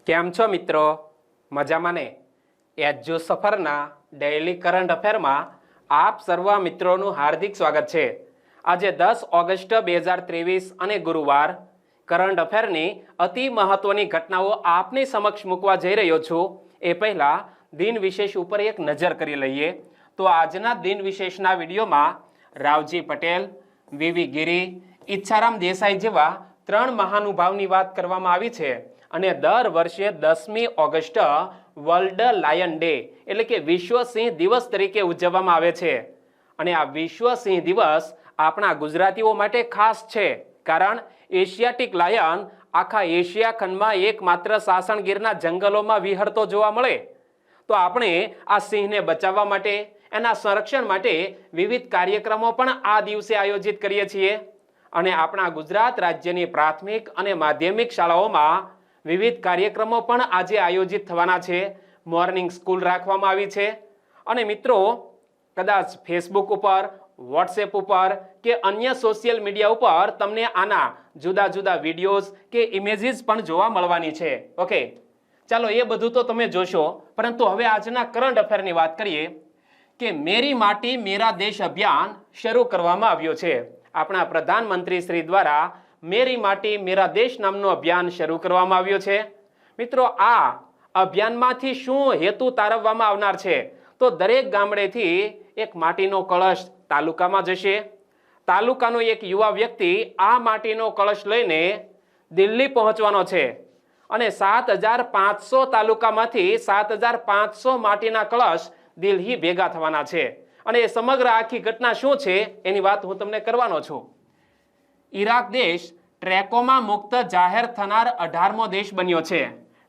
કેમ છો મિત્રો? મજામાં ને? એજ્યુ સફરના ડેઇલી કરંટ અફેરમાં આપ સર્વ મિત્રોનું હાર્દિક સ્વાગત છે। આજે 10 ઓગસ્ટ 2023 અને ગુરુવાર કરંટ અફેરની અતિ મહત્વની ઘટનાઓ આપની સમક્ષ મૂકવા જઈ રહ્યો છું। એ પહેલા દિન વિશેષ ઉપર એક નજર કરી લઈએ તો આજના દિન વિશેષના વિડીયોમાં રાવજી પટેલ, વીવી ગિરી, ઈચ્છારામ દેસાઈ જેવા 3 મહાનુભાવની વાત કરવામાં આવી છે। અને દર વર્ષે 10મી ઓગસ્ટ વર્લ્ડ લાયન ડે એટલે કે વિશ્વ સિંહ દિવસ તરીકે ઉજવવામાં આવે છે। અને આ વિશ્વ સિંહ દિવસ આપણા ગુજરાતીઓ માટે ખાસ છે, કારણ એશિયાટિક લાયન આખા એશિયા ખંડમાં એકમાત્ર સાસણગીરના જંગલોમાં વિહરતો જોવા મળે। તો આપણે આ સિંહને બચાવવા માટે, એના સંરક્ષણ માટે વિવિધ કાર્યક્રમો પણ આ દિવસે આયોજિત કરીએ છીએ। અને આપણા ગુજરાત રાજ્યની પ્રાથમિક અને માધ્યમિક શાળાઓમાં વિવિધ કાર્યક્રમો પણ આજે આયોજિત થવાના છે। મોર્નિંગ સ્કૂલ રાખવામાં આવી છે। અને મિત્રો, કદાચ ફેસબુક ઉપર, વોટ્સએપ ઉપર કે અન્ય સોશિયલ મીડિયા ઉપર તમને આના જુદા જુદા વિડીયોઝ કે ઇમેજીસ પણ જોવા મળવાની છે। ઓકે, ચાલો એ બધું તો તમે જોશો, પરંતુ હવે આજના કરંટ અફેરની વાત કરીએ કે મેરી માટી મેરા દેશ અભિયાન શરૂ કરવામાં આવ્યો છે। આપણા પ્રધાનમંત્રી શ્રી દ્વારા મેરી માટી મેરા દેશ નામનું અભિયાન શરૂ કરવામાં આવ્યું છે। મિત્રો, આ અભિયાનમાંથી શું હેતુ તારવવામાં આવનાર છે? તો દરેક ગામડેથી એક માટીનો કળશ તાલુકામાં જશે। તાલુકાનો એક યુવા વ્યક્તિ આ માટીનો કળશ લઈને દિલ્હી પહોંચવાનો છે અને 7500 તાલુકામાંથી 7500 માટીના કળશ દિલ્હી ભેગા થવાના છે। અને એ સમગ્ર આખી ઘટના શું છે એની વાત હું તમને કરવાનો છું। ઈરાક દેશ ટ્રેકોમા મુક્ત જાહેર થનાર 18મો દેશ બન્યો છે।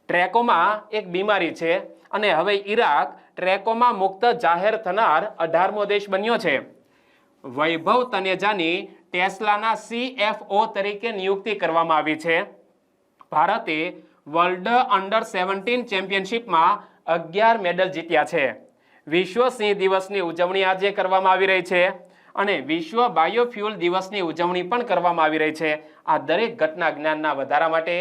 ટ્રેકોમા એક બીમારી છે અને હવે ઈરાક ટ્રેકોમા મુક્ત જાહેર થનાર 18મો દેશ બન્યો છે। વૈભવ તનેજાની ટેસ્લાના CFO તરીકે નિયુક્તિ કરવામાં આવી છે। ભારતે વર્લ્ડ અંડર 17 ચેમ્પિયનશિપમાં 11 મેડલ જીત્યા છે। વિશ્વ સિંહ દિવસની ઉજવણી આજે કરવામાં આવી રહી છે અને વિશ્વ બાયોફ્યુલ દિવસની ઉજવણી પણ કરવામાં આવી રહી છે। આ દરેક ઘટના જ્ઞાનના વધારા માટે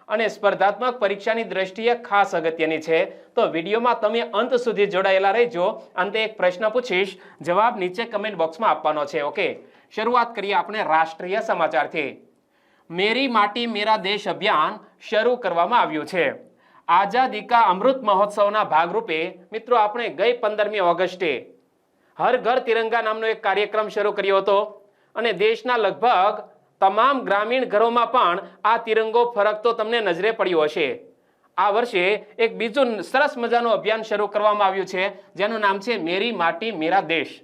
અને સ્પર્ધાત્મક પરીક્ષાની દ્રષ્ટિએ ખાસ અગત્યની છે। તો વિડીયોમાં તમે અંત સુધી જોડાયેલા રહેજો। અંતે એક પ્રશ્ન પૂછીશ, જવાબ નીચે કમેન્ટ બોક્સમાં આપવાનો છે। ઓકે, શરૂઆત કરીએ આપણે રાષ્ટ્રીય સમાચારથી। મેરી માટી મેરા દેશ અભિયાન શરૂ કરવામાં આવ્યું છે। આઝાદી કા અમૃત મહોત્સવના ભાગરૂપે મિત્રો આપણે ગઈ 15મી ઓગસ્ટે હર ઘર તિરંગા નામનો એક કાર્યક્રમ શરૂ કર્યો હતો અને દેશના લગભગ તમામ ગ્રામીણ ઘરોમાં પણ આ તિરંગો ફરકતો તમને નજરે પડ્યો હશે। આ વર્ષે એક બીજું સરસ મજાનું અભિયાન શરૂ કરવામાં આવ્યું છે જેનું નામ છે મેરી માટી મેરા દેશ।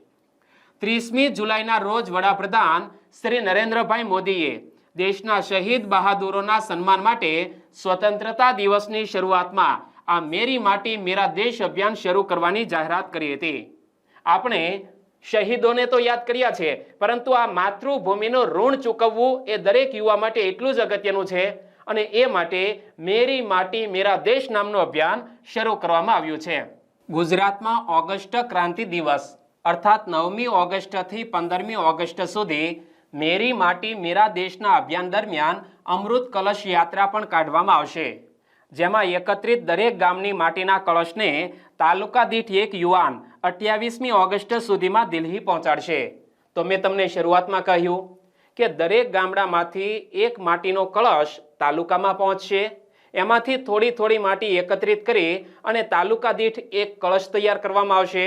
30મી જુલાઈના રોજ વડાપ્રધાન શ્રી નરેન્દ્રભાઈ મોદીએ દેશના શહીદ બહાદુરોના સન્માન માટે સ્વતંત્રતા દિવસની શરૂઆતમાં આ મેરી માટી મેરા દેશ અભિયાન શરૂ કરવાની જાહેરાત કરી હતી। આપણે શહીદોને તો યાદ કર્યા છે, પરંતુ આ માતૃભૂમિનું ઋણ ચૂકવવું એ દરેક યુવા માટે એટલું જ અગત્યનું છે અને એ માટે મેરી માટી મેરા દેશ નામનું અભિયાન શરૂ કરવામાં આવ્યું છે। ગુજરાતમાં ઓગસ્ટ ક્રાંતિ દિવસ અર્થાત 9મી ઓગસ્ટથી 15મી ઓગસ્ટ સુધી મેરી માટી મેરા દેશના અભિયાન દરમિયાન અમૃત કલશ યાત્રા પણ કાઢવામાં આવશે, જેમાં એકત્રિત દરેક ગામની માટીના કળશને તાલુકા દીઠ એક યુવાન 28મી ઓગસ્ટ સુધીમાં દિલ્હી પહોંચાડશે। તો મેં તમને શરૂઆતમાં કહ્યું કે દરેક ગામડામાંથી એક માટીનો કળશ તાલુકામાં પહોંચશે। એમાંથી થોડી થોડી માટી એકત્રિત કરી અને તાલુકા દીઠ એક કળશ તૈયાર કરવામાં આવશે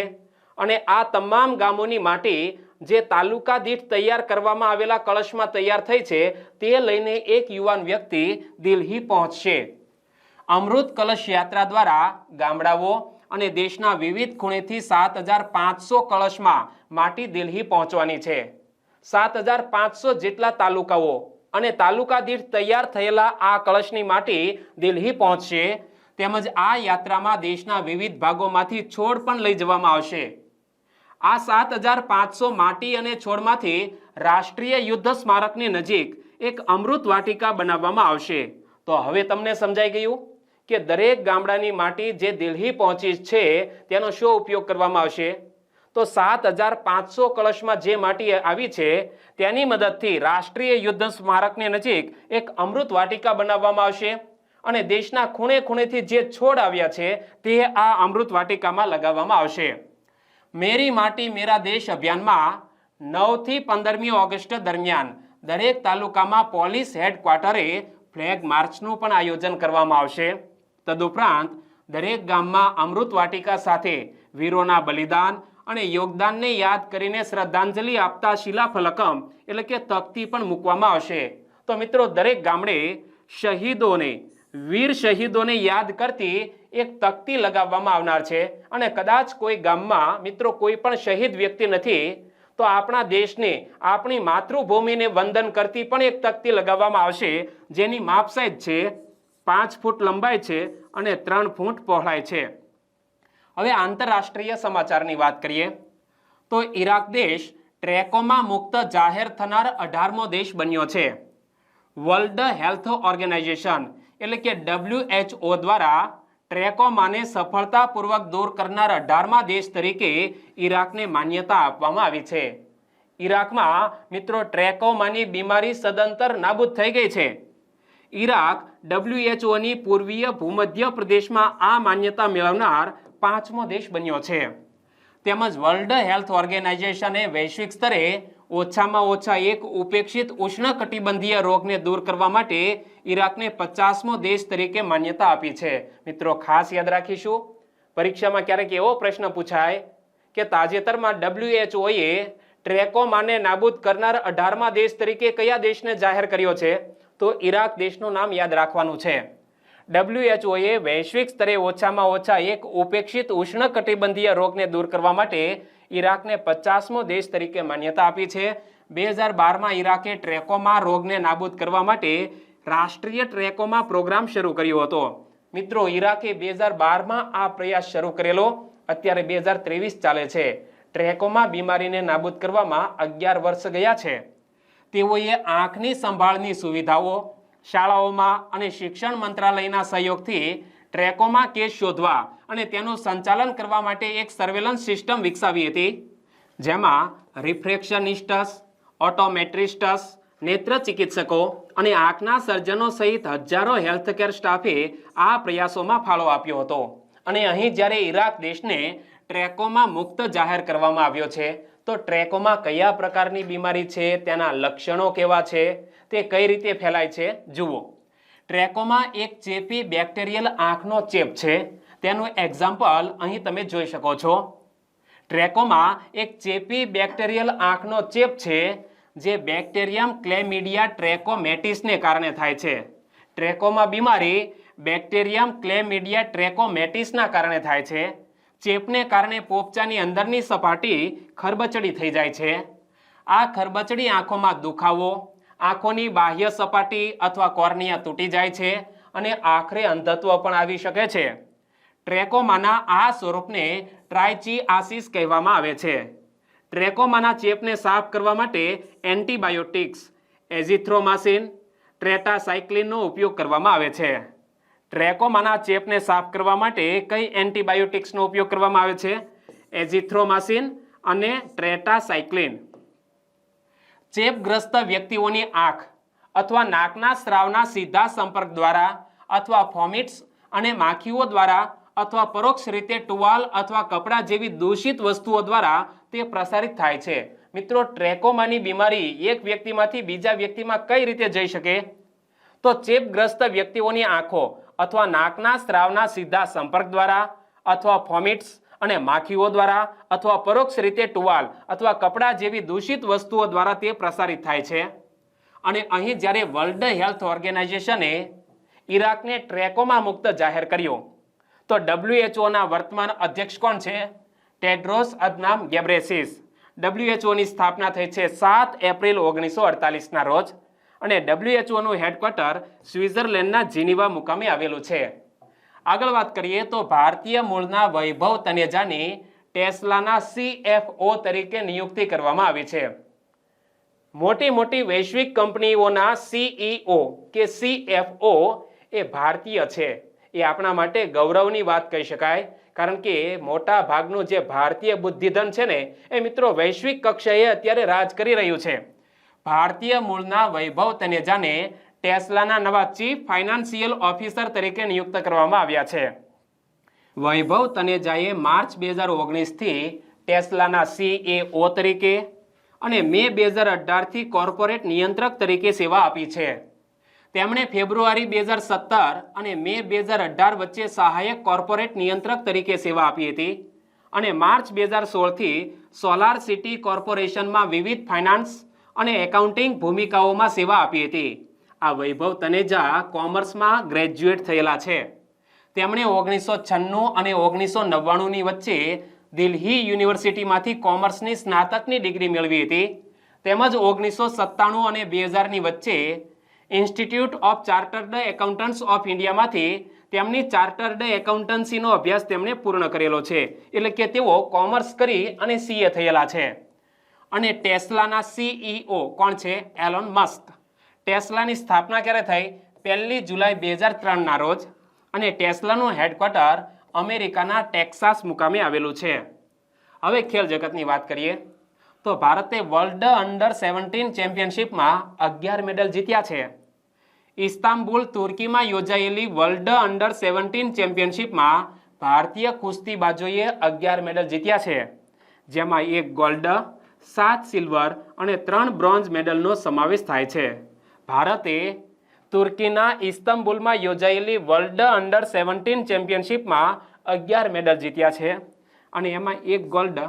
અને આ તમામ ગામોની માટી જે તાલુકા દીઠ તૈયાર કરવામાં આવેલા કળશમાં તૈયાર થઈ છે તે લઈને એક યુવાન વ્યક્તિ દિલ્હી પહોંચશે। અમૃત કલશ યાત્રા દ્વારા ગામડાઓ અને દેશના વિવિધ ખૂણેથી 7500 કળશમાં માટી દિલ્હી પહોંચવાની છે। 7500 જેટલા તાલુકાઓ અને તાલુકા દીઠ તૈયાર થયેલા આ કળશની માટી દિલ્હી પહોંચશે। તેમજ આ યાત્રામાં દેશના વિવિધ ભાગોમાંથી છોડ પણ લઈ જવામાં આવશે। આ 7500 માટી અને છોડમાંથી રાષ્ટ્રીય યુદ્ધ સ્મારકની નજીક એક અમૃત વાટિકા બનાવવામાં આવશે। તો હવે તમને સમજાઈ ગયું કે દરેક ગામડાની માટી જે દિલ્હી પહોંચી છે તેનો શું ઉપયોગ કરવામાં આવશે? તો 7500 કળશમાં જે માટી આવી છે તેની મદદથી રાષ્ટ્રીય યુદ્ધ સ્મારકની નજીક એક અમૃત વાટિકા બનાવવામાં આવશે અને દેશના ખૂણે ખૂણેથી જે છોડ આવ્યા છે તે આ અમૃત વાટિકામાં લગાવવામાં આવશે. મેરી માટી મેરા દેશ અભિયાનમાં 9 થી 15મી ઓગસ્ટ દરમિયાન દરેક તાલુકામાં પોલીસ હેડક્વાર્ટરે ફ્લેગ માર્ચનું પણ આયોજન કરવામાં આવશે. તદુપરાંત દરેક ગામમાં અમૃત વાટિકા સાથે વીરોના બલિદાન અને યોગદાનને યાદ કરીને શ્રદ્ધાંજલિ આપતા શિલાફલકમ એટલે કે તખ્તી પણ મૂકવામાં આવશે. તો મિત્રો દરેક ગામડે શહીદોને વીર શહીદોને યાદ કરતી એક તખ્તી લગાવવામાં આવનાર છે. અને કદાચ કોઈ ગામમાં મિત્રો કોઈ પણ શહીદ વ્યક્તિ નથી તો આપણા દેશને આપણી માતૃભૂમિને વંદન કરતી પણ એક તખ્તી લગાવવામાં આવશે, જેની માપ સાઈઝ છે 5 ફૂટ લંબાઈ છે અને 3 ફૂટ પહોળાઈ છે. હવે આંતરરાષ્ટ્રીય સમાચારની વાત કરીએ તો ઈરાક દેશ ટ્રેકોમાં મુક્ત જાહેર થનાર 18મો દેશ બન્યો છે. વર્લ્ડ હેલ્થ ઓર્ગેનાઇઝેશન એટલે કે WHO દ્વારા ટ્રેકોમાને સફળતાપૂર્વક દૂર કરનાર 18મા દેશ તરીકે ઈરાકને માન્યતા આપવામાં આવી છે. ઈરાકમાં મિત્રો ટ્રેકોમાની બીમારી સદંતર નાબૂદ થઈ ગઈ છે. ઈરાક WHOની પૂર્વીય ભૂમધ્ય પ્રદેશમાં આ માન્યતા મેળવનાર 5મો દેશ બન્યો છે. તેમજ વર્લ્ડ હેલ્થ ઓર્ગેનાઇઝેશને વૈશ્વિક સ્તરે ઓછામાં ઓછા એક ઉપેક્ષિત ઉષ્ણકટિબંધીય રોગને દૂર કરવા માટે ઈરાકને 50મો દેશ તરીકે માન્યતા આપી છે. મિત્રો ખાસ યાદ રાખીશું, પરીક્ષામાં ક્યારેક એવો પ્રશ્ન પૂછાય કે તાજેતરમાં WHOએ ટ્રેકોમાને નાબૂદ કરનાર 18મા દેશ તરીકે કયા દેશને જાહેર કર્યો છે, તો ઈરાક દેશનું નામ યાદ રાખવાનું છે. WHOએ વૈશ્વિક સ્તરે ઓછામાં ઓછા એક ઉપેક્ષિત ઉષ્ણકટિબંધીય રોગને દૂર કરવા માટે ઈરાકને 50મો દેશ તરીકે માન્યતા આપી છે. 2012માં ઈરાકે ટ્રેકોમા રોગને નાબૂદ કરવા માટે રાષ્ટ્રીય ટ્રેકોમા પ્રોગ્રામ શરૂ કર્યો હતો. મિત્રો ઈરાકે 2012માં આ પ્રયાસ શરૂ કરેલો, અત્યારે 2023 ચાલે છે. ટ્રેકોમા બીમારીને નાબૂદ કરવામાં 11 વર્ષ ગયા છે. તેઓએ આંખની સંભાળની સુવિધાઓ શાળાઓમાં અને શિક્ષણ મંત્રાલયના સહયોગથી ટ્રેકોમા કેસ શોધવા અને તેનું સંચાલન કરવા માટે એક સર્વેલન્સ સિસ્ટમ વિકસાવી હતી, જેમાં રિફ્રેક્શનિસ્ટ્સ, ઓટોમેટ્રિસ્ટ્સ, નેત્ર ચિકિત્સકો અને આંખના સર્જનો સહિત હજારો હેલ્થકેર સ્ટાફે આ પ્રયાસોમાં ફાળો આપ્યો હતો. અને અહીં જ્યારે ઈરાક દેશને ટ્રેકોમા મુક્ત જાહેર કરવામાં આવ્યો છે તો ટ્રેકોમા કયા પ્રકારની બીમારી છે, તેના લક્ષણો કેવા છે, તે કઈ રીતે ફેલાય છે જુઓ. ટ્રેકોમા એક ચેપી બેક્ટેરિયલ આંખનો ચેપ છે. તેનું એક્ઝામ્પલ અહીં તમે જોઈ શકો છો. ટ્રેકોમા એક ચેપી બેક્ટેરિયલ આંખનો ચેપ છે જે બેક્ટેરિયમ ક્લેમિડિયા ટ્રેકોમેટિસને કારણે થાય છે. ટ્રેકોમા બીમારી બેક્ટેરિયમ ક્લેમિડિયા ટ્રેકોમેટિસના કારણે થાય છે. ચેપને કારણે પોપચાની અંદરની સપાટી ખરબચડી થઈ જાય છે. આ ખરબચડી આંખોમાં દુખાવો, આંખોની બાહ્ય સપાટી અથવા કોર્નિયા તૂટી જાય છે અને આખરે અંધત્વ પણ આવી શકે છે. ટ્રેકોમાના આ સ્વરૂપને ટ્રાઇચિઆસિસ કહેવામાં આવે છે. ટ્રેકોમાના ચેપને સાફ કરવા માટે એન્ટીબાયોટિક્સ એઝિથ્રોમાઇસિન, ટ્રેટાસાઇક્લિનનો ઉપયોગ કરવામાં આવે છે. ટ્રેકોમાના ચેપને સાફ કરવા માટે કઈ એન્ટીબાયોટિક્સનો ઉપયોગ કરવામાં આવે છે? એઝિથ્રોમાઇસિન અને ટ્રેટાસાઇક્લિન. ચેપગ્રસ્ત વ્યક્તિઓની આંખ અથવા નાકના સ્રાવના સીધા સંપર્ક દ્વારા અથવા ફોમિટ્સ અને માખીઓ દ્વારા અથવા પરોક્ષ રીતે ટુવાલ અથવા કપડાં જેવી દૂષિત વસ્તુઓ દ્વારા તે પ્રસારિત થાય છે. મિત્રો ટ્રેકોમાની બીમારી એક વ્યક્તિમાંથી બીજા વ્યક્તિમાં કઈ રીતે જઈ શકે? તો ચેપગ્રસ્ત વ્યક્તિઓની આંખો અથવા નાકના સ્રાવના સીધા સંપર્ક દ્વારા અથવા ફોમિટ્સ અને માખીઓ દ્વારા અથવા પરોક્ષ રીતે ટુવાલ અથવા કપડાં જેવી દૂષિત વસ્તુઓ દ્વારા તે પ્રસારિત થાય છે. અને અહીં જ્યારે વર્લ્ડ હેલ્થ ઓર્ગેનાઇઝેશને ઈરાકને ટ્રેકોમા મુક્ત જાહેર કર્યો તો WHOના વર્તમાન અધ્યક્ષ કોણ છે? Tedros Adhanom ગેબ્રેસિસ. WHOની સ્થાપના થઈ છે 7 એપ્રિલ 1948ના રોજ અને WHOનું હેડક્વાર્ટર સ્વિટ્ઝરલેન્ડના જીનીવા મુકામે આવેલું છે. આગળ વાત કરીએ તો ભારતીય મૂળના વૈભવ તનેજાની ટેસ્લાના CFO તરીકે નિયુક્તિ કરવામાં આવી છે. મોટી મોટી વૈશ્વિક કંપનીઓના CEO કે CFO એ ભારતીય છે. એ આપણા માટે ગૌરવની વાત કહી શકાય, કારણ કે મોટા ભાગનું જે ભારતીય બુદ્ધિધન છે ને એ મિત્રો વૈશ્વિક કક્ષાએ અત્યારે રાજ કરી રહ્યું છે. ભારતીય મૂળના વૈભવ તનેજાને ટેસ્લાના નવા ચીફ ફાઇનાન્શિયલ ઓફિસર તરીકે નિયુક્ત કરવામાં આવ્યા છે. વૈભવ તનેજાએ માર્ચ 2019થી ટેસ્લાના CEO તરીકે અને મે 2018થી કોર્પોરેટ નિયંત્રક તરીકે સેવા આપી છે. તેમણે ફેબ્રુઆરી 2017 અને મે 2018 વચ્ચે સહાયક કોર્પોરેટ નિયંત્રક તરીકે સેવા આપી હતી અને માર્ચ 2016થી સોલાર સિટી કોર્પોરેશનમાં વિવિધ ફાઇનાન્સ અને એકાઉન્ટિંગ ભૂમિકાઓમાં સેવા આપી હતી. આ વૈભવ તનેજા કોમર્સમાં ગ્રેજ્યુએટ થયેલા છે. તેમણે 1996 અને 1999ની વચ્ચે દિલ્હી યુનિવર્સિટીમાંથી કોમર્સની સ્નાતકની ડિગ્રી મેળવી હતી. તેમજ 1997 અને 2000ની વચ્ચે institute of chartered accountants of ઇન્ડિયામાંથી તેમની ચાર્ટર્ડ એકાઉન્ટન્સીનો અભ્યાસ તેમણે પૂર્ણ કરેલો છે. એટલે કે તેઓ કોમર્સ કરી અને CA થયેલા છે. અને ટેસ્લાના CEO કોણ છે? Alone Musk. ટેસ્લાની સ્થાપના ક્યારે થઈ? 1 જુલાઈ 2003ના રોજ. અને ટેસ્લાનું હેડક્વાર્ટર અમેરિકાના ટેક્સાસ મુકામે આવેલું છે. હવે ખેલ જગતની વાત કરીએ તો ભારતે વર્લ્ડ અંડર 17 ચેમ્પિયનશિપમાં 11 મેડલ જીત્યા છે. ઇસ્તાંબુલ તુર્કીમાં યોજાયેલી વર્લ્ડ અંડર 17 ચેમ્પિયનશિપમાં ભારતીય કુસ્તીબાજોએ 11 મેડલ જીત્યા છે. જેમાં 1 ગોલ્ડ, 7 સિલ્વર અને 3 બ્રોન્ઝ મેડલનો સમાવેશ થાય છે. ભારતે તુર્કીના ઇસ્તાંબુલમાં યોજાયેલી વર્લ્ડ અંડર 17 ચેમ્પિયનશિપમાં 11 મેડલ જીત્યા છે અને એમાં 1 ગોલ્ડ,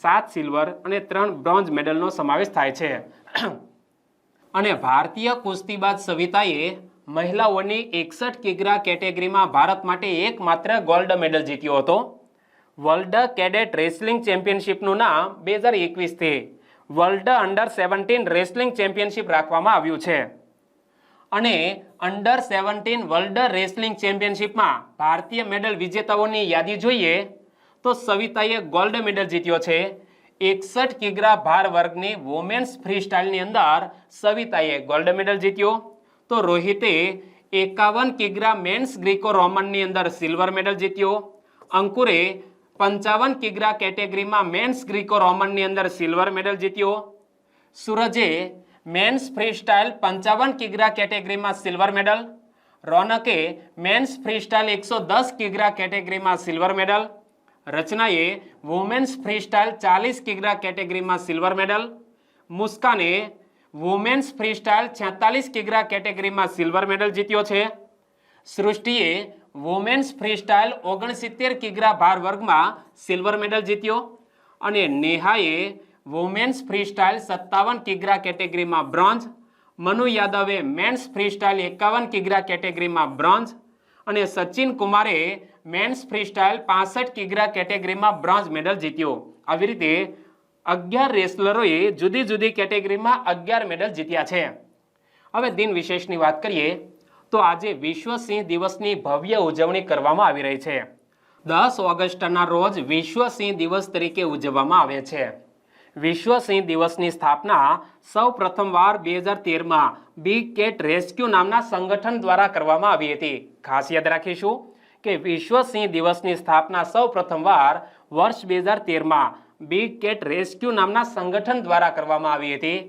7 સિલ્વર અને 3 બ્રોન્ઝ મેડલનો સમાવેશ થાય છે. અને ભારતીય કુસ્તીબાજ સવિતાએ મહિલાઓની 61 કિગ્રા કેટેગરીમાં ભારત માટે એકમાત્ર ગોલ્ડ મેડલ જીત્યો હતો. વર્લ્ડ કેડેટ રેસલિંગ ચેમ્પિયનશિપનું નામ 2021થી વર્લ્ડ અંડર 17 રેસલિંગ ચેમ્પિયનશિપ રાખવામાં આવ્યું છે. અને અંડર 17 વર્લ્ડ રેસલિંગ ચેમ્પિયનશિપમાં ભારતીય મેડલ વિજેતાઓની યાદી જોઈએ તો સવિતાએ ગોલ્ડ મેડલ જીત્યો છે. 61 કિગ્રા ભાર વર્ગની વુમેન્સ ફ્રીસ્ટાઇલની અંદર સવિતાએ ગોલ્ડ મેડલ જીત્યો. તો રોહિતે 51 કિગ્રા મેન્સ ગ્રીકો રોમનની અંદર સિલ્વર મેડલ જીત્યો. અંકુરે 55 કિગ્રા કેટેગરીમાં મેન્સ ગ્રીકો રોમનની અંદર સિલ્વર મેડલ જીત્યો. સૂરજે મેન્સ ફ્રીસ્ટાઇલ 55 કિગ્રા કેટેગરીમાં સિલ્વર મેડલ. રોનકે મેન્સ ફ્રીસ્ટાઇલ 110 કિગ્રા કેટેગરીમાં સિલ્વર મેડલ. રચનાએ વુમેન્સ ફ્રીસ્ટાઇલ 40 કિગ્રા કેટેગરીમાં સિલ્વર મેડલ. મુસ્કાને વુમેન્સ ફ્રીસ્ટાઇલ 46 કિગ્રા કેટેગરીમાં સિલ્વર મેડલ જીત્યો છે. સૃષ્ટિએ વુમેન્સ ફ્રીસ્ટાઇલ 69 કિગ્રા ભાર વર્ગમાં સિલ્વર મેડલ જીત્યો. અને નેહાએ વુમેન્સ ફ્રીસ્ટાઇલ 57 કિગ્રા કેટેગરીમાં બ્રોન્ઝ. મનુ યાદવે મેન્સ ફ્રીસ્ટાઇલ 51 કિગ્રા કેટેગરીમાં બ્રોન્ઝ. અને સચિન કુમારે મેન્સ ફ્રીસ્ટાઇલ 65 કિગ્રા કેટેગરીમાં બ્રોન્ઝ મેડલ જીત્યો. આવી રીતે 11 રેસલરોએ જુદી જુદી કેટેગરીમાં 11 મેડલ જીત્યા છે. હવે દિન વિશેષની વાત કરીએ તો આજે વિશ્વ સિંહ દિવસની ભવ્ય ઉજવણી કરવામાં આવી રહી છે. 10 ઓગસ્ટના રોજ વિશ્વ સિંહ દિવસ તરીકે ઉજવવામાં આવે છે. વિશ્વ સિંહ દિવસની સ્થાપના સૌ પ્રથમવાર 2013માં બિગ કેટ રેસ્ક્યુ નામના સંગઠન દ્વારા કરવામાં આવી હતી. ખાસ યાદ રાખીશું કે વિશ્વ સિંહ દિવસની સ્થાપના સૌ પ્રથમવાર વર્ષ 2013માં બિગ કેટ રેસ્ક્યુ નામના સંગઠન દ્વારા કરવામાં આવી હતી.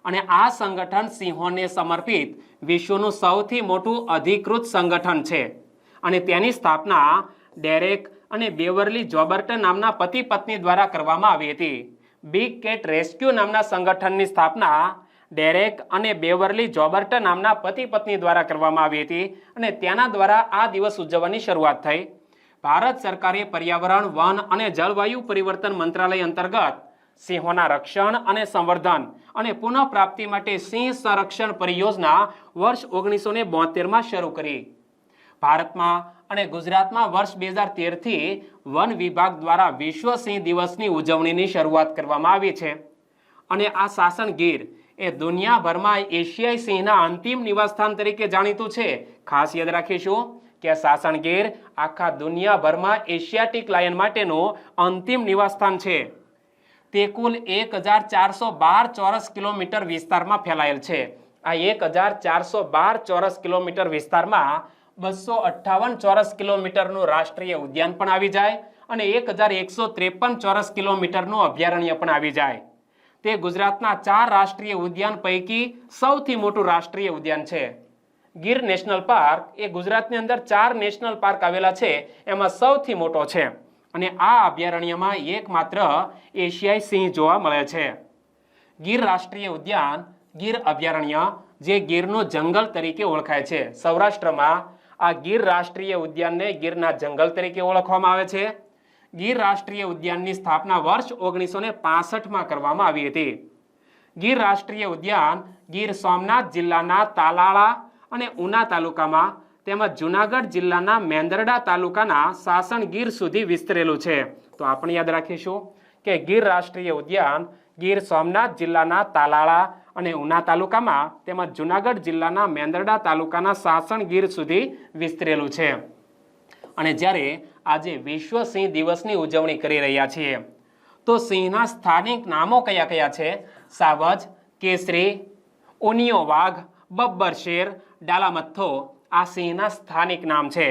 અને આ સંગઠન સિંહોને સમર્પિત વિશ્વનું સૌથી મોટું અધિકૃત સંગઠન છે. અને તેની સ્થાપના ડેરેક અને બેવરલી જોબર્ટ નામના પતિ પત્ની દ્વારા કરવામાં આવી હતી. બિગ કેટ રેસ્ક્યુ નામના સંગઠનની સ્થાપના ડેરેક અને બેવરલી જોબર્ટ નામના પતિ પત્ની દ્વારા કરવામાં આવી હતી અને તેના દ્વારા આ દિવસ ઉજવવાની શરૂઆત થઈ. ભારત સરકારે પર્યાવરણ, વન અને જળવાયુ પરિવર્તન મંત્રાલય અંતર્ગત સિંહોના રક્ષણ અને સંવર્ધન અને પુનઃપ્રાપ્તિ માટે સિંહ સંરક્ષણ પરિયોજના વર્ષ 1972માં શરૂ કરી. ભારતમાં અને ગુજરાતમાં વર્ષ 2013થી વન વિભાગ દ્વારા વિશ્વ સિંહ દિવસની ઉજવણીની શરૂઆત કરવામાં આવી છે. અને આ સાસણ ગીર એ દુનિયાભરમાં એશિયાઈ સિંહના અંતિમ નિવાસસ્થાન તરીકે જાણીતું છે. ખાસ યાદ રાખીશું કે સાસણ ગીર આખા દુનિયાભરમાં એશિયાટિક લાયન માટેનું અંતિમ નિવાસસ્થાન છે. તે કુલ 1412 ચોરસ કિલોમીટર વિસ્તારમાં ફેલાયેલ છે. આ 1412 ચોરસ કિલોમીટર વિસ્તારમાં 258 ચોરસ કિલોમીટરનું રાષ્ટ્રીય ઉદ્યાન પણ આવી જાય અને 1153 ચોરસ કિલોમીટરનું અભયારણ્ય પણ આવી જાય. તે ગુજરાતના 4 રાષ્ટ્રીય ઉદ્યાન પૈકી સૌથી મોટું રાષ્ટ્રીય ઉદ્યાન છે. ગીર નેશનલ પાર્ક એ ગુજરાતની અંદર 4 નેશનલ પાર્ક આવેલા છે એમાં સૌથી મોટો છે અને આ અભયારણ્યમાં એકમાત્ર એશિયાઈ સિંહ જોવા મળે છે. ગીર રાષ્ટ્રીય ઉદ્યાન ગીર અભયારણ્ય જે ગીરનું જંગલ તરીકે ઓળખાય છે. સૌરાષ્ટ્રમાં આ ગીર રાષ્ટ્રીય ઉદ્યાનને ગીરના જંગલ તરીકે ઓળખવામાં આવે છે. ગીર રાષ્ટ્રીય ઉદ્યાનની સ્થાપના વર્ષ 1965માં કરવામાં આવી હતી. ગીર રાષ્ટ્રીય ઉદ્યાન ગીર સોમનાથ જિલ્લાના તાલાળા અને ઉના તાલુકામાં તેમજ જુનાગઢ જિલ્લાના મેંદરડા તાલુકાના સાસણગીર સુધી વિસ્તરેલું છે. તો આપણે યાદ રાખીશું કે ગીર રાષ્ટ્રીય ઉદ્યાન ગીર સોમનાથ જિલ્લાના તાલાળા અને ઉના તાલુકામાં તેમજ જુનાગઢ જિલ્લાના મેંદરડા તાલુકાના સાસણગીર સુધી વિસ્તરેલું છે. અને જ્યારે આજે વિશ્વ સિંહ દિવસની ઉજવણી કરી રહ્યા છીએ તો સિંહના સ્થાનિક નામો કયા કયા છે? સાવજ, કેસરી, ઓનિયો વાઘ, બબ્બર શેર, ડાલામથ્થો આ સિંહના સ્થાનિક નામ છે.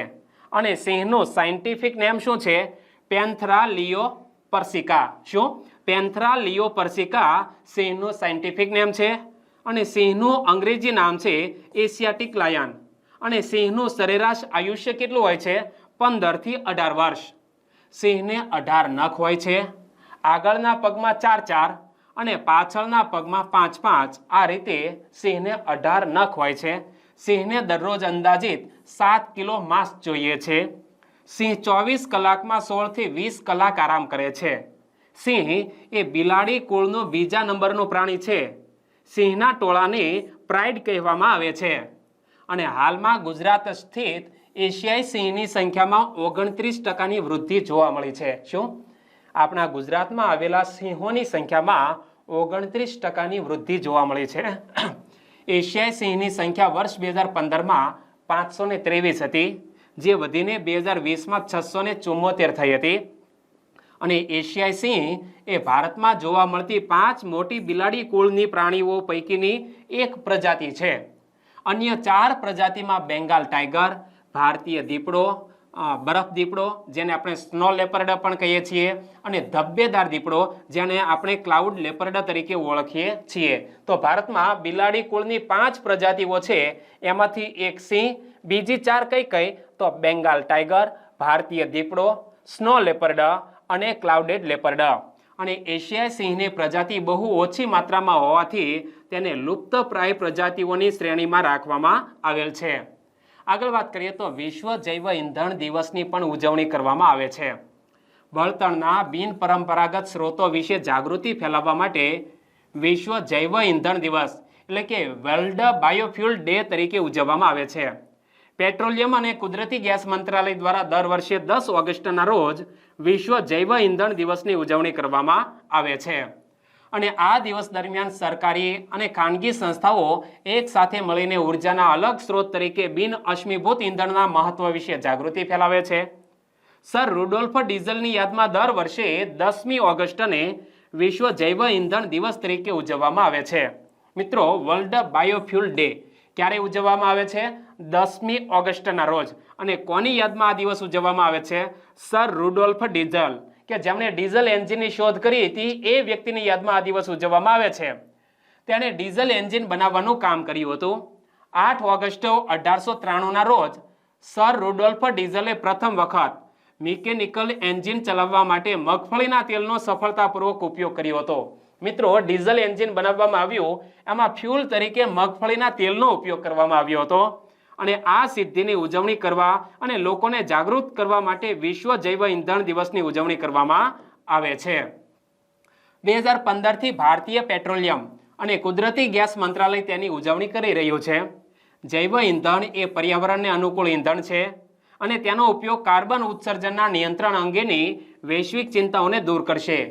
અને સિંહનું સાયન્ટિફિક નેમ શું છે? પેન્થરા લિયો પરસિકા. શું? પેન્થરા લિયો પરસિકા સિંહનું સાયન્ટિફિક નેમ છે. અને સિંહનું અંગ્રેજી નામ છે એશિયાટિક લાયન. અને સિંહનું સરેરાશ આયુષ્ય કેટલું હોય છે? 15 થી 18 વર્ષ. સિંહને 18 નખ હોય છે. આગળના પગમાં 4 અને પાછળના પગમાં 5 આ રીતે સિંહને 18 નખ હોય છે. સિંહને દરરોજ અંદાજિત 7 કિલો માંસ જોઈએ છે. સિંહ 24 કલાકમાં 16 થી 20 કલાક આરામ કરે છે. સિંહ એ બિલાડી કુળનું બીજા નંબરનું પ્રાણી છે. સિંહના ટોળાને પ્રાઇડ કહેવામાં આવે છે. અને હાલમાં ગુજરાત સ્થિત એશિયાઈ સિંહની સંખ્યામાં 29% વૃદ્ધિ જોવા મળી છે. શું? આપણા ગુજરાતમાં આવેલા સિંહોની સંખ્યામાં 29% વૃદ્ધિ જોવા મળી છે. એશિયાઈ સિંહની સંખ્યા વર્ષ 2015માં 523 હતી, જે વધીને 2020માં 674 થઈ હતી. અને એશિયાઈ સિંહ એ ભારતમાં જોવા મળતી 5 મોટી બિલાડી કુળની પ્રાણીઓ પૈકીની એક પ્રજાતિ છે. અન્ય 4 પ્રજાતિમાં બેંગાલ ટાઈગર, ભારતીય દીપડો, બરફ દીપડો જેને આપણે સ્નો લેપર્ડ પણ કહીએ છીએ, અને ધબ્બેદાર દીપડો જેને આપણે ક્લાઉડ લેપર્ડ તરીકે ઓળખીએ છીએ. તો ભારતમાં બિલાડી કુળની 5 પ્રજાતિઓ છે, એમાંથી એક સિંહ, બીજી 4 કઈ કઈ? તો બેંગાલ ટાઈગર, ભારતીય દીપડો, સ્નો લેપર્ડ અને ક્લાઉડેડ લેપર્ડ. અને એશિયાઈ સિંહની પ્રજાતિ બહુ ઓછી માત્રામાં હોવાથી તેને લુપ્તપ્રાય પ્રજાતિઓની શ્રેણીમાં રાખવામાં આવેલ છે. આગળ વાત કરીએ તો વિશ્વ જૈવ ઇંધણ દિવસની પણ ઉજવણી કરવામાં આવે છે. બળતણના બિનપરંપરાગત સ્ત્રોતો વિશે જાગૃતિ ફેલાવવા માટે વિશ્વ જૈવ ઇંધણ દિવસ એટલે કે વર્લ્ડ બાયોફ્યુલ ડે તરીકે ઉજવવામાં આવે છે. પેટ્રોલિયમ અને કુદરતી ગેસ મંત્રાલય દ્વારા દર વર્ષે 10 ઓગસ્ટના રોજ વિશ્વ જૈવ ઇંધણ દિવસની ઉજવણી કરવામાં આવે છે. અને આ દિવસ દરમિયાન સરકારી અને ખાનગી સંસ્થાઓ એક સાથે મળીને ઉર્જાના અલગ સ્ત્રોત તરીકે બિન અશ્મિભૂત ઇંધણના મહત્વ વિશે જાગૃતિ ફેલાવે છે. સર રુડોલ્ફ ડીઝલની યાદમાં દર વર્ષે 10મી ઓગસ્ટને વિશ્વ જૈવ ઇંધણ દિવસ તરીકે ઉજવવામાં આવે છે. મિત્રો, વર્લ્ડ બાયોફ્યુલ ડે ક્યારે ઉજવવામાં આવે છે? 10મી ઓગસ્ટના રોજ. અને કોની યાદમાં આ દિવસ ઉજવવામાં આવે છે? સર રુડોલ્ફ ડીઝલ, કે જેમણે ડીઝલ એન્જિનની શોધ કરી હતી, એ વ્યક્તિની યાદમાં આ દિવસ ઉજવવામાં આવે છે. તેણે ડીઝલ એન્જિન બનાવવાનું કામ કર્યું હતું. 8 ઓગસ્ટ 1893ના રોજ સર રુડોલ્ફ ડીઝલે પ્રથમ વખત મિકેનિકલ એન્જિન ચલાવવા માટે મગફળીના તેલનો સફળતાપૂર્વક ઉપયોગ કર્યો હતો. મિત્રો, ડીઝલ એન્જિન બનાવવામાં આવ્યું, એમાં ફ્યુલ તરીકે મગફળીના તેલનો ઉપયોગ કરવામાં આવ્યો હતો. અને આ સિદ્ધિની ઉજવણી કરવા અને લોકોને જાગૃત કરવા માટે વિશ્વ જૈવ ઇંધણ દિવસની ઉજવણી કરવામાં આવે છે. 2015થી ભારતીય પેટ્રોલિયમ અને કુદરતી ગેસ મંત્રાલય તેની ઉજવણી કરી રહ્યું છે. જૈવ ઇંધણ એ પર્યાવરણને અનુકૂળ ઇંધણ છે અને તેનો ઉપયોગ કાર્બન ઉત્સર્જનના નિયંત્રણ અંગેની વૈશ્વિક ચિંતાઓને દૂર કરશે.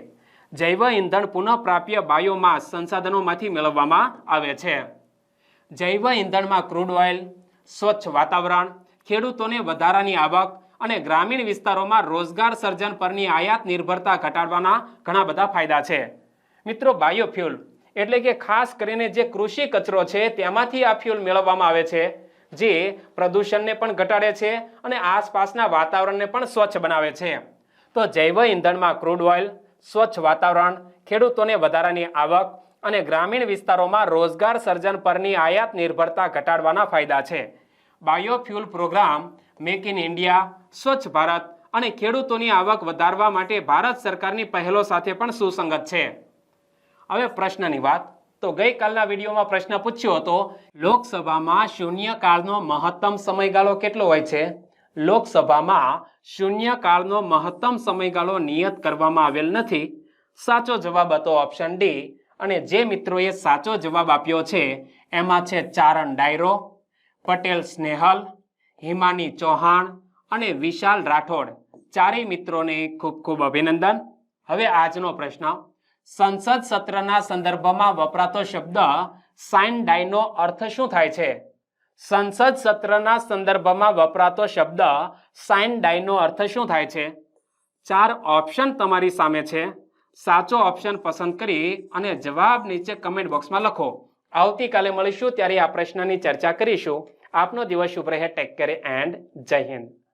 જૈવ ઇંધણ પુનઃપ્રાપ્ય બાયોમાસ સંસાધનોમાંથી મેળવવામાં આવે છે. જૈવ ઇંધણમાં ક્રૂડ ઓઇલ, સ્વચ્છ વાતાવરણ, ખેડૂતોને વધારાની આવક અને ગ્રામીણ વિસ્તારોમાં રોજગાર સર્જન પરની આયાત નિર્ભરતા ઘટાડવાના ઘણા બધા ફાયદા છે. મિત્રો, બાયોફ્યુલ એટલે કે ખાસ કરીને જે કૃષિ કચરો છે તેમાંથી આ ફ્યુલ મેળવવામાં આવે છે, જે પ્રદૂષણને પણ ઘટાડે છે અને આસપાસના વાતાવરણને પણ સ્વચ્છ બનાવે છે. તો જૈવ ઇંધણમાં ક્રૂડ ઓઇલ, સ્વચ્છ વાતાવરણ, ખેડૂતોને વધારાની આવક અને ગ્રામીણ વિસ્તારોમાં રોજગાર સર્જન પરની આયાત નિર્ભરતા ઘટાડવાના ફાયદા છે. Biofuel program, make in India, Swachh Bharat અને ખેડૂતોની આવક વધારવા માટે ભારત સરકારની પહેલો સાથે પણ સુસંગત છે. હવે પ્રશ્નની વાત, તો ગઈકાલના વિડીયોમાં પ્રશ્ન પૂછ્યો હતો, લોકસભામાં શૂન્યકાળનો મહત્તમ સમયગાળો કેટલો હોય છે? લોકસભામાં શૂન્યકાળનો મહત્તમ સમયગાળો નિયત કરવામાં આવેલ નથી. સાચો જવાબ હતો ઓપ્શન ડી. અને જે મિત્રોએ સાચો જવાબ આપ્યો છે એમાં છે ચારણ ડાયરો, પટેલ સ્નેહલ, હિમાની ચૌહાણ અને વિશાલ રાઠોડ. ચારેય મિત્રોને ખૂબ ખૂબ અભિનંદન. હવે આજનો પ્રશ્ન, સંસદ સત્રના સંદર્ભમાં વપરાતો શબ્દ સાઇન ડાયનો અર્થ શું થાય છે? સંસદ સત્રના સંદર્ભમાં વપરાતો શબ્દ સાઇન ડાયનો અર્થ શું થાય છે? 4 ઓપ્શન તમારી સામે છે. સાચો ઓપ્શન પસંદ કરી અને જવાબ નીચે કમેન્ટ બોક્સમાં લખો. આવતીકાલે મળીશું, ત્યારે આ પ્રશ્નની ચર્ચા કરીશું. આપનો દિવસ શુભ રહે. ટેક કેર એન્ડ જય હિન્દ.